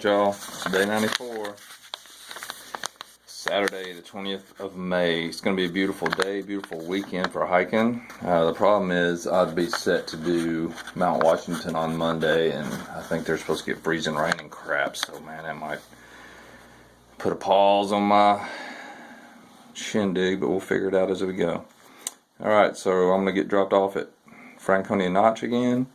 Alright y'all, day 94, Saturday the 20th of May. It's going to be a beautiful day, beautiful weekend for hiking. The problem is I'd be set to do Mount Washington on Monday, and I think they're supposed to get freezing rain and crap, so man, that might put a pause on my shindig, but we'll figure it out as we go. Alright, so I'm going to get dropped off at Franconia Notch again,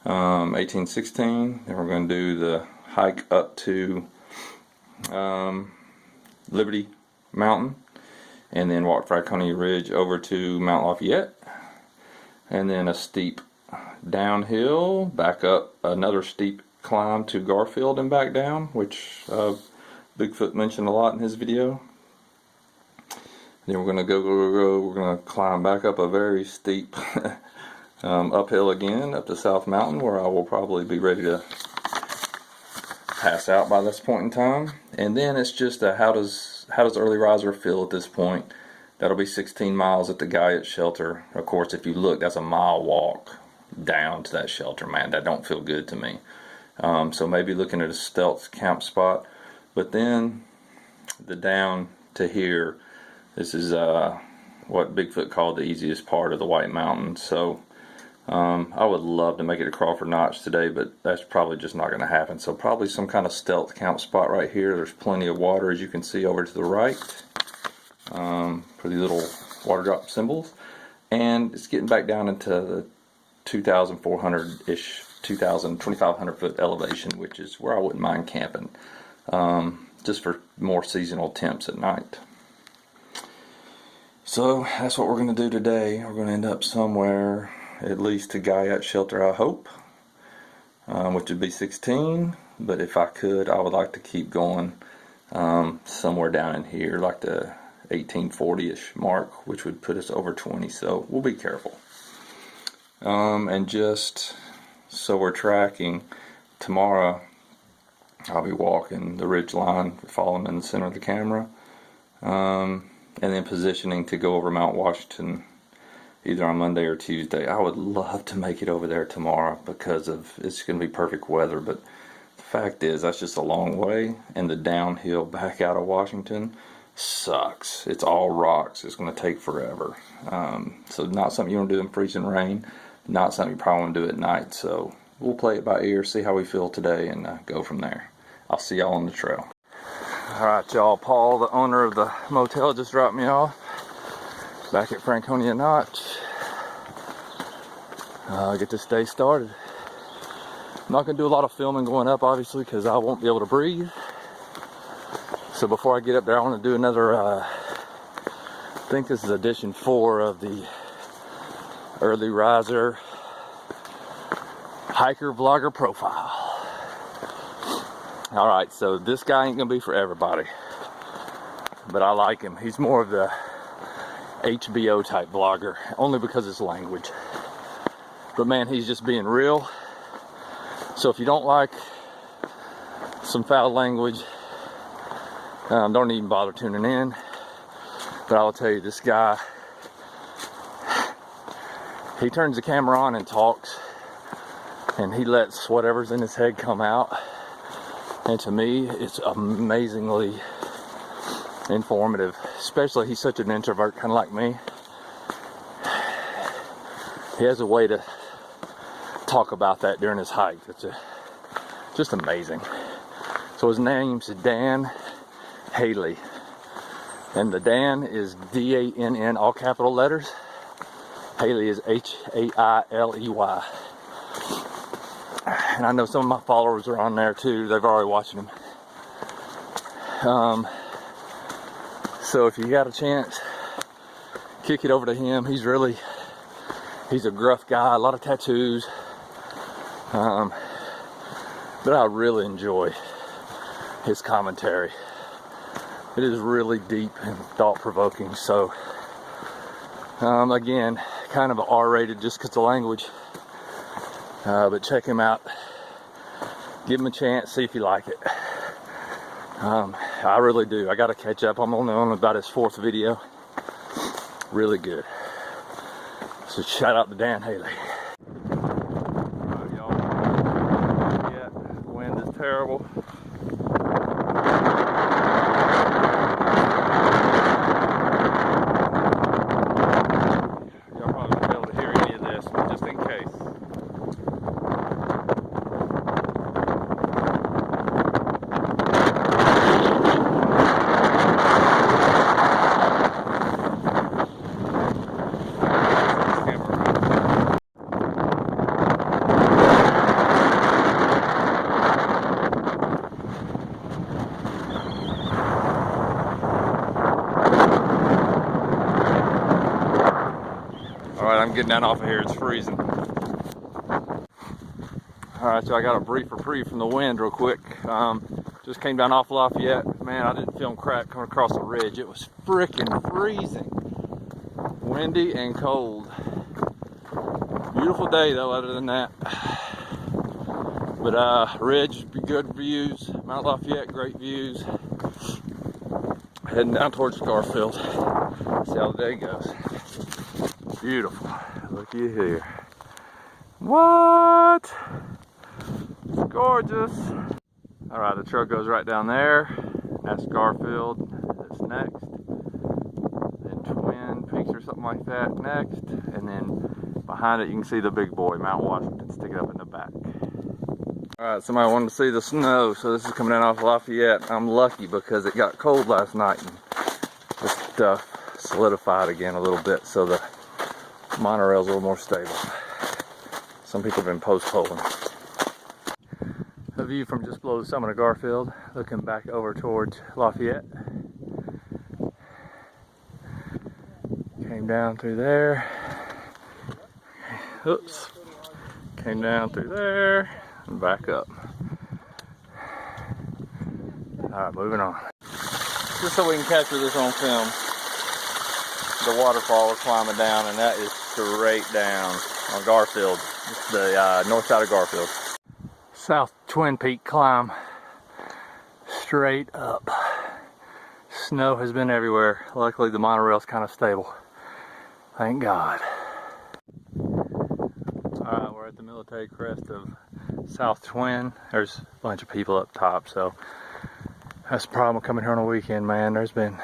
1816. Then we're going to do the hike up to Liberty Mountain, and then walk Franconia Ridge over to Mount Lafayette, and then a steep downhill, back up another steep climb to Garfield and back down, which Bigfoot mentioned a lot in his video. Then we're going to go, we're going to climb back up a very steep uphill again, up to South Mountain, where I will probably be ready to pass out by this point in time. And then it's just a how does early riser feel at this point. That'll be 16 miles at the Guyot shelter. Of course, if you look, that's a mile walk down to that shelter. Man, that don't feel good to me. So maybe looking at a stealth camp spot. But then the down to here, this is what Bigfoot called the easiest part of the White Mountains. So I would love to make it to Crawford Notch today, but that's probably just not going to happen. So probably some kind of stealth camp spot right here. There's plenty of water, as you can see over to the right, for these little water drop symbols. And it's getting back down into the 2,400-ish, 2,500 foot elevation, which is where I wouldn't mind camping, just for more seasonal temps at night. So that's what we're going to do today. We're going to end up somewhere, at least to Guyot shelter, I hope, which would be 16. But if I could, I would like to keep going somewhere down in here, like the 1840-ish mark, which would put us over 20. So we'll be careful. And just so we're tracking, tomorrow I'll be walking the ridge line, following in the center of the camera, and then positioning to go over Mount Washington either on Monday or Tuesday. I would love to make it over there tomorrow because of it's going to be perfect weather, but the fact is that's just a long way, and the downhill back out of Washington sucks. It's all rocks. It's going to take forever. So not something you want to do in freezing rain, not something you probably want to do at night. So we'll play it by ear, see how we feel today, and go from there. I'll see y'all on the trail. Alright y'all, Paul, the owner of the motel, just dropped me off back at Franconia Notch. Get this day started. I'm not going to do a lot of filming going up, obviously, because I won't be able to breathe. So before I get up there, I want to do another, I think this is edition 4 of the Early Riser Hiker Vlogger Profile. Alright, so this guy ain't going to be for everybody, but I like him. He's more of the HBO type vlogger, only because it's language. But man, he's just being real. So if you don't like some foul language, don't even bother tuning in. But I will tell you, this guy, he turns the camera on and talks, and he lets whatever's in his head come out. And to me, it's amazingly informative. Especially, he's such an introvert, kind of like me. He has a way to talk about that during his hike. It's just amazing. So his name's Dan Haley, and the Dan is D-A-N-N, all capital letters. Haley is H-A-I-L-E-Y. And I know some of my followers are on there too. They've already watched him. So if you got a chance, kick it over to him. He's a gruff guy, a lot of tattoos. But I really enjoy his commentary. It is really deep and thought-provoking. So again, kind of R-rated just because of the language. But check him out. Give him a chance, see if you like it. I really do. I gotta catch up. I'm only on about his 4th video. Really good. So shout out to Dan Haley. Alright, y'all. Yeah, the wind is terrible. Alright, I'm getting down off of here, it's freezing. Alright, so I got a brief reprieve from the wind real quick. Just came down off Lafayette. Man, I didn't film crap coming across the ridge. It was freaking freezing. Windy and cold. Beautiful day though, other than that. But ridge, good views. Mount Lafayette, great views. Heading down towards Garfield. See how the day goes. Beautiful. Looky here. What? It's gorgeous. Alright, the trail goes right down there. That's Garfield. That's next. Then Twin Peaks or something like that next. And then behind it you can see the big boy, Mount Washington, sticking up in the back. Alright, somebody wanted to see the snow, so this is coming down off Lafayette. I'm lucky because it got cold last night and the stuff solidified again a little bit, so the monorail's a little more stable. Some people have been postponing. The view from just below the summit of Garfield, looking back over towards Lafayette. Came down through there. Oops. Came down through there and back up. Alright, moving on. Just so we can capture this on film. The waterfall we're climbing down, and that is straight down on Garfield. It's the north side of Garfield. South Twin Peak climb. Straight up. Snow has been everywhere. Luckily the monorail's kind of stable. Thank God. Alright, we're at the military crest of South Twin. There's a bunch of people up top, so that's the problem with coming here on a weekend, man. There's been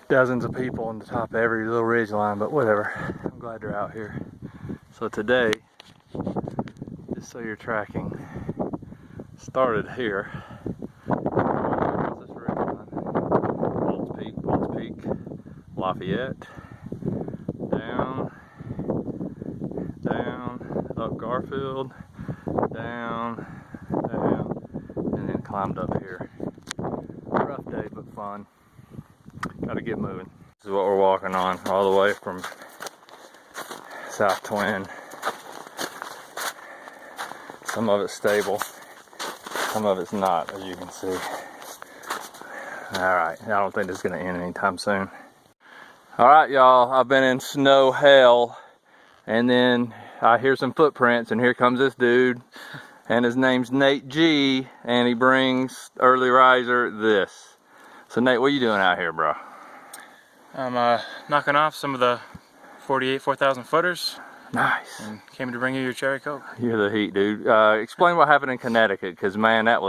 dozens of people on the top of every little ridge line, but whatever. I'm glad they're out here. So today, just so you're tracking, started here. What's this ridge line? Bolts Peak, Lafayette, down, up Garfield, down, and then climbed up here. Rough day, but fun. Gotta get moving. This is what we're walking on, all the way from South Twin. Some of it's stable, some of it's not, as you can see. Alright, I don't think this is gonna end anytime soon. Alright, y'all, I've been in snow hell, and then I hear some footprints, and here comes this dude, and his name's Nate G, and he brings early riser this. So Nate, what are you doing out here, bro? I'm knocking off some of the 48 4,000 footers. Nice. And came to bring you your cherry Coke. You're the heat, dude. Explain what happened in Connecticut, because man, that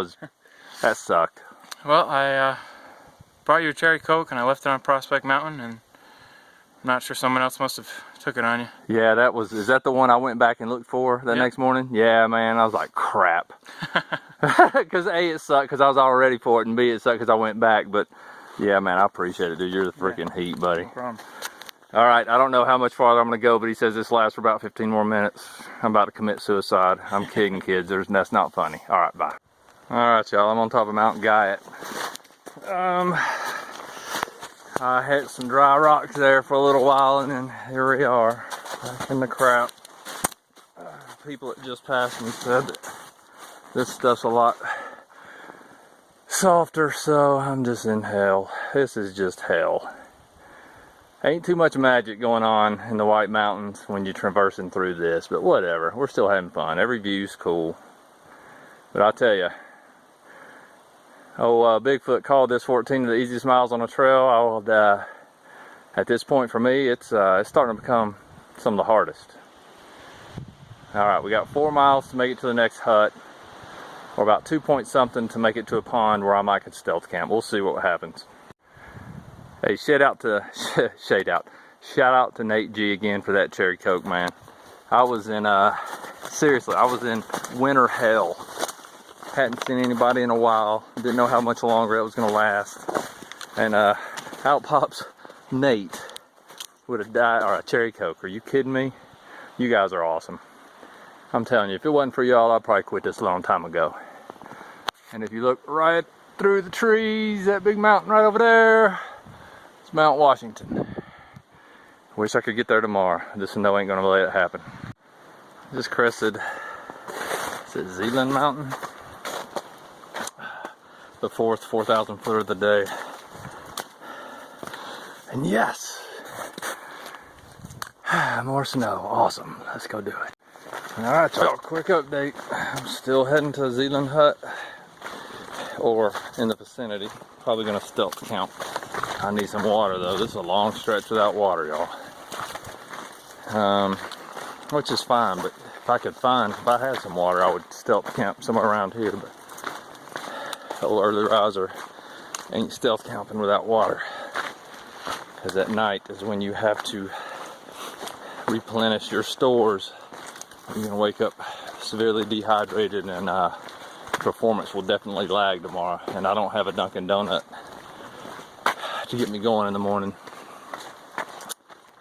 sucked. Well, I brought you a cherry Coke and I left it on Prospect Mountain, and I'm not sure, someone else must have took it on you. Yeah, is that the one I went back and looked for the next morning? Yeah, man, I was like, crap. Because A, it sucked because I was all ready for it, and B, it sucked because I went back, but yeah, man, I appreciate it, dude. You're the freaking heat, buddy. No problem. All right, I don't know how much farther I'm going to go, but he says this lasts for about 15 more minutes. I'm about to commit suicide. I'm kidding, kids. That's not funny. All right, bye. All right, y'all. I'm on top of Mount Guyot. I hit some dry rocks there for a little while, and then here we are, back in the crap. People that just passed me said that this stuff's a lot softer, so I'm just in hell. This is just hell. Ain't too much magic going on in the White Mountains when you're traversing through this, but whatever. We're still having fun. Every view's cool. But I'll tell you, Bigfoot called this 14 of the easiest miles on a trail. At this point for me, it's starting to become some of the hardest. Alright, we got 4 miles to make it to the next hut, or about 2 point something to make it to a pond where I might could stealth camp. We'll see what happens. Hey, shout out to Nate G again for that cherry Coke, man. I was in seriously, I was in winter hell. Hadn't seen anybody in a while. Didn't know how much longer it was gonna last. And out pops Nate with a cherry Coke. Are you kidding me? You guys are awesome. I'm telling you, if it wasn't for y'all, I'd probably quit this a long time ago. And if you look right through the trees, that big mountain right over there, it's Mount Washington. Wish I could get there tomorrow. The snow ain't gonna let it happen. Just crested, is it Zealand Mountain? The 4,000 footer of the day. And yes! More snow, awesome. Let's go do it. Alright y'all, quick update. I'm still heading to Zealand Hut, or in the vicinity. Probably gonna stealth camp. I need some water though. This is a long stretch without water, y'all. Which is fine, but if I had some water, I would stealth camp somewhere around here. But old early riser ain't stealth camping without water. Because at night is when you have to replenish your stores. You're gonna wake up severely dehydrated, and performance will definitely lag tomorrow. And I don't have a Dunkin' Donut to get me going in the morning.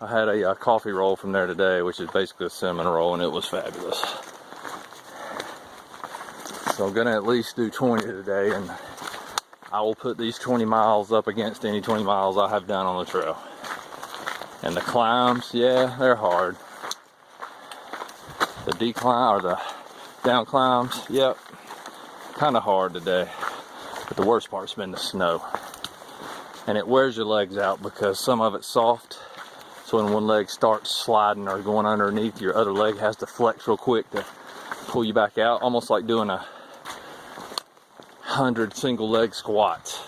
I had a coffee roll from there today, which is basically a cinnamon roll, and it was fabulous. So I'm gonna at least do 20 today, and I will put these 20 miles up against any 20 miles I have done on the trail. And the climbs, yeah, they're hard. The decline or the down climbs, yep, kind of hard today. But the worst part's been the snow. And it wears your legs out because some of it's soft. So when one leg starts sliding or going underneath, your other leg has to flex real quick to pull you back out. Almost like doing 100 single leg squats.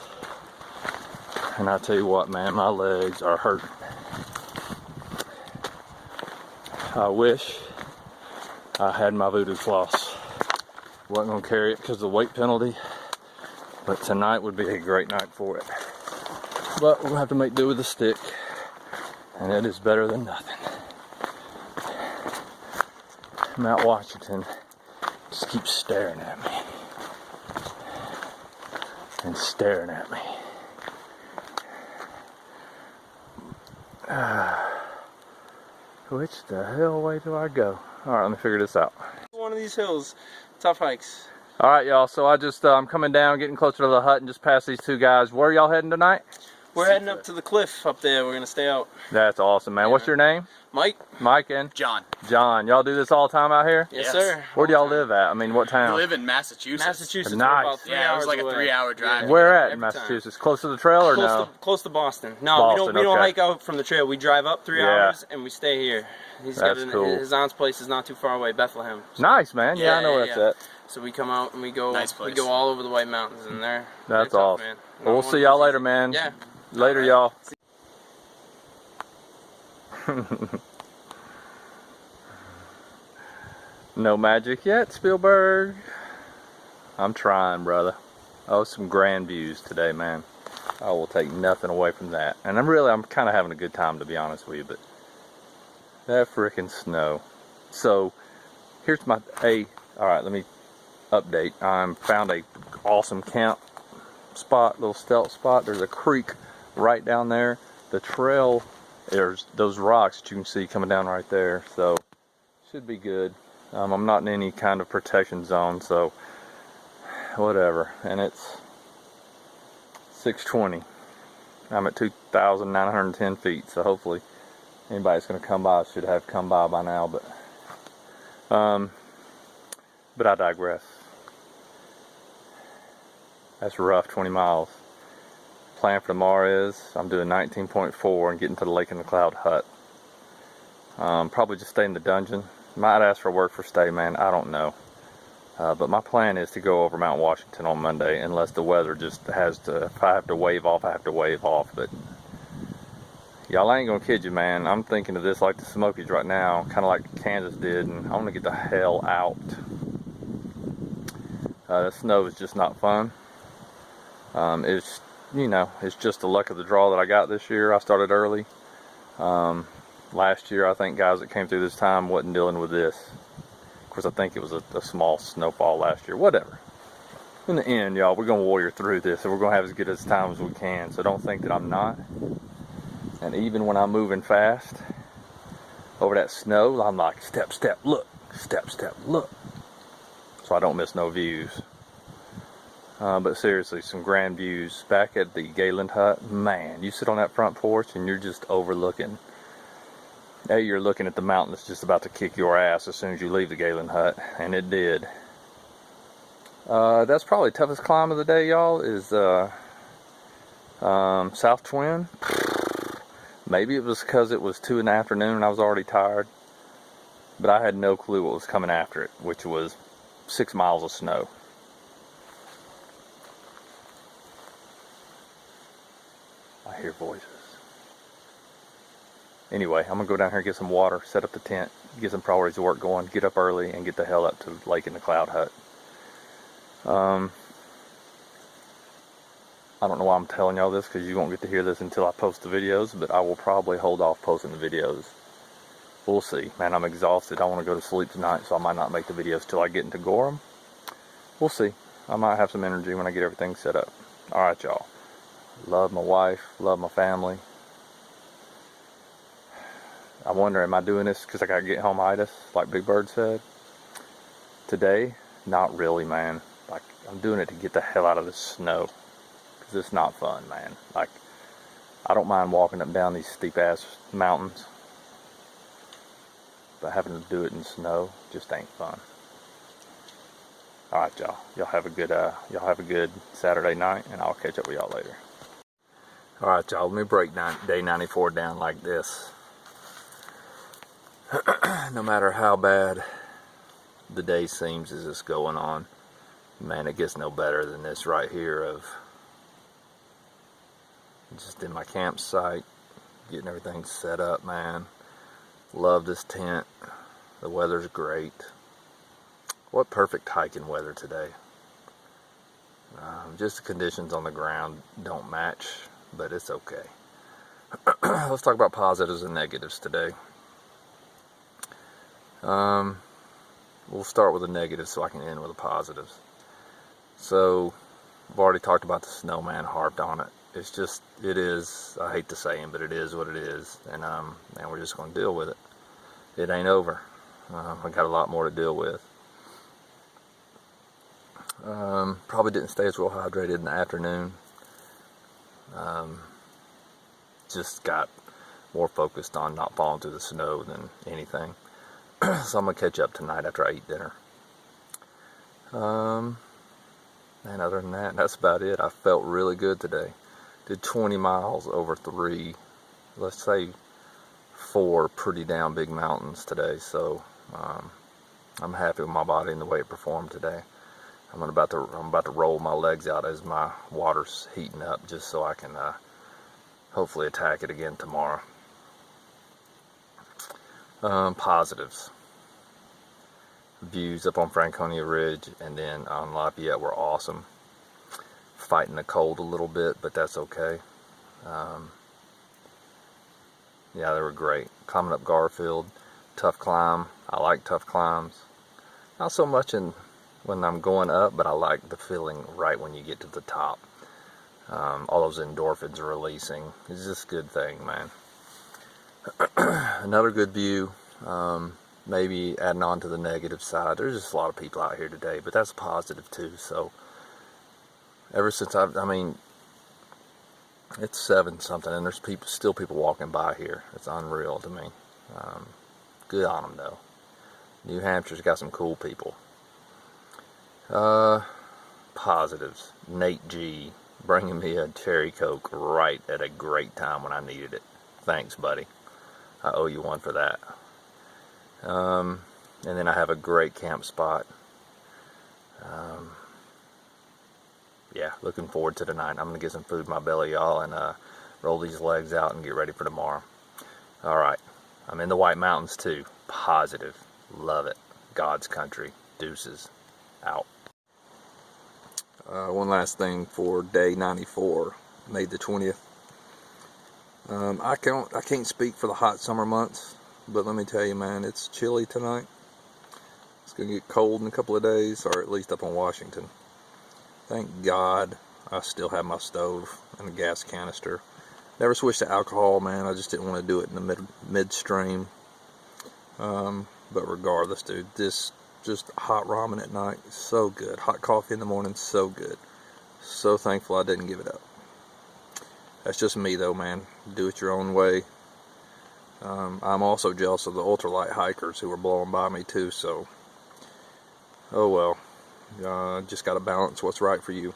And I tell you what, man, my legs are hurting. I wish I had my voodoo floss. Wasn't gonna carry it because of the weight penalty, but tonight would be a great night for it. But we'll have to make do with a stick, and it is better than nothing. Mount Washington just keeps staring at me and staring at me. Which the hell way do I go? Alright, let me figure this out. One of these hills, tough hikes. Alright y'all, so I'm coming down, getting closer to the hut, and just past these two guys. Where are y'all heading tonight? We're heading up to the cliff up there. We're gonna stay out. That's awesome, man. Yeah. What's your name? Mike. Mike and? John. John. Y'all do this all the time out here? Yes, sir. Where do y'all live at? I mean, what town? We live in Massachusetts. Massachusetts. Nice. About 3 Yeah, it hours was like away. a 3-hour drive. Yeah. Where at in Every Massachusetts? Time. Close to the trail or no? Close to Boston. No, Boston, we don't okay. hike out from the trail. We drive up 3 hours and we stay here. That's cool. His aunt's place is not too far away, Bethlehem. So. Nice, man. Yeah, I know where that's at. So we come out and we go. Nice place. We go all over the White Mountains, and that's tough, awesome. man. Well, we'll see y'all later, man. Yeah. Later, y'all. No magic yet, Spielberg. I'm trying, brother. Oh, some grand views today, man. I will take nothing away from that. And I'm kind of having a good time, to be honest with you, but that freaking snow. So, here's my, alright, let me update. I found a awesome camp spot, little stealth spot. There's a creek right down there. The trail, there's those rocks that you can see coming down right there, so should be good. I'm not in any kind of protection zone, so whatever. And it's 6:20. I'm at 2,910 feet, so hopefully anybody's going to come by should have come by now, but I digress. That's rough, 20 miles. Plan for tomorrow is I'm doing 19.4 and getting to the Lake in the Cloud hut. Probably just stay in the dungeon. Might ask for work for stay, man. I don't know. But my plan is to go over Mount Washington on Monday, unless the weather just has to, if I have to wave off, I have to wave off. But y'all ain't gonna kid you, man. I'm thinking of this like the Smokies right now, kind of like Kansas did, and I want to get the hell out. The snow is just not fun. It's, you know, it's just the luck of the draw that I got this year. I started early. Last year, I think guys that came through this time wasn't dealing with this. Of course, I think it was a small snowfall last year. Whatever. In the end, y'all, we're going to warrior through this, and we're going to have as good a time as we can. So don't think that I'm not. And even when I'm moving fast over that snow, I'm like, step, step, look. Step, step, look. So I don't miss no views. But seriously, some grand views. Back at the Gayland hut, man, you sit on that front porch and you're just overlooking Now you're looking at the mountain that's just about to kick your ass as soon as you leave the Galen hut, and it did. That's probably the toughest climb of the day, y'all, is South Twin. Maybe it was because it was 2 in the afternoon and I was already tired, but I had no clue what was coming after it, which was 6 miles of snow. I hear voices. Anyway, I'm gonna go down here and get some water, set up the tent, get some priorities of work going, get up early, and get the hell up to the lake in the cloud hut. I don't know why I'm telling y'all this, because you won't get to hear this until I post the videos, but I will probably hold off posting the videos. We'll see. Man, I'm exhausted. I want to go to sleep tonight, so I might not make the videos till I get into Gorham. We'll see. I might have some energy when I get everything set up. Alright, y'all. Love my wife, love my family. I wonder, am I doing this because I got get home-itis, like Big Bird said? Today, not really, man. Like, I'm doing it to get the hell out of this snow. Because it's not fun, man. Like, I don't mind walking up and down these steep-ass mountains. But having to do it in snow just ain't fun. Alright, y'all. Y'all have a good Saturday night, and I'll catch up with y'all later. Alright, y'all. Let me break day 94 down like this. No matter how bad the day seems as it's going on, man, it gets no better than this right here of just in my campsite, getting everything set up, man. Love this tent. The weather's great. What perfect hiking weather today. Just the conditions on the ground don't match, but it's okay. Let's talk about positives and negatives today. We'll start with the negatives so I can end with the positives. So, I've already talked about the snowman, harped on it. It's just, it is, I hate to say it, but it is what it is. And we're just going to deal with it. It ain't over. I got a lot more to deal with. Probably didn't stay as well hydrated in the afternoon. Just got more focused on not falling through the snow than anything. So I'm going to catch up tonight after I eat dinner. And other than that, that's about it. I felt really good today. Did 20 miles over 3, let's say 4 pretty damn big mountains today. So I'm happy with my body and the way it performed today. I'm about to roll my legs out as my water's heating up, just so I can hopefully attack it again tomorrow. Positives. Views up on Franconia Ridge and then on Lafayette were awesome. Fighting the cold a little bit, but that's okay. Yeah, they were great. Climbing up Garfield, tough climb. I like tough climbs. Not so much when I'm going up, but I like the feeling right when you get to the top. All those endorphins are releasing. It's just a good thing, man. Another good view, maybe adding on to the negative side, there's just a lot of people out here today, but that's positive too. So ever since it's 7 something and there's still people walking by here. It's unreal to me. Good on them though. New Hampshire's got some cool people. Positives. Nate G bringing me a cherry Coke right at a great time when I needed it. Thanks, buddy. I owe you one for that. And then I have a great camp spot. Yeah, looking forward to tonight. I'm going to get some food in my belly, y'all, and roll these legs out and get ready for tomorrow. Alright, I'm in the White Mountains too. Positive. Love it. God's country. Deuces. Out. One last thing for day 94, May the 20th. I can't speak for the hot summer months, but let me tell you, man, it's chilly tonight. It's going to get cold in a couple of days, or at least up in Washington. Thank God I still have my stove and a gas canister. Never switched to alcohol, man. I just didn't want to do it in the midstream. But regardless, dude, this just hot ramen at night, so good. Hot coffee in the morning, so good. So thankful I didn't give it up. That's just me though, man. Do it your own way. I'm also jealous of the ultralight hikers who were blowing by me too, so oh well. Just got to balance what's right for you.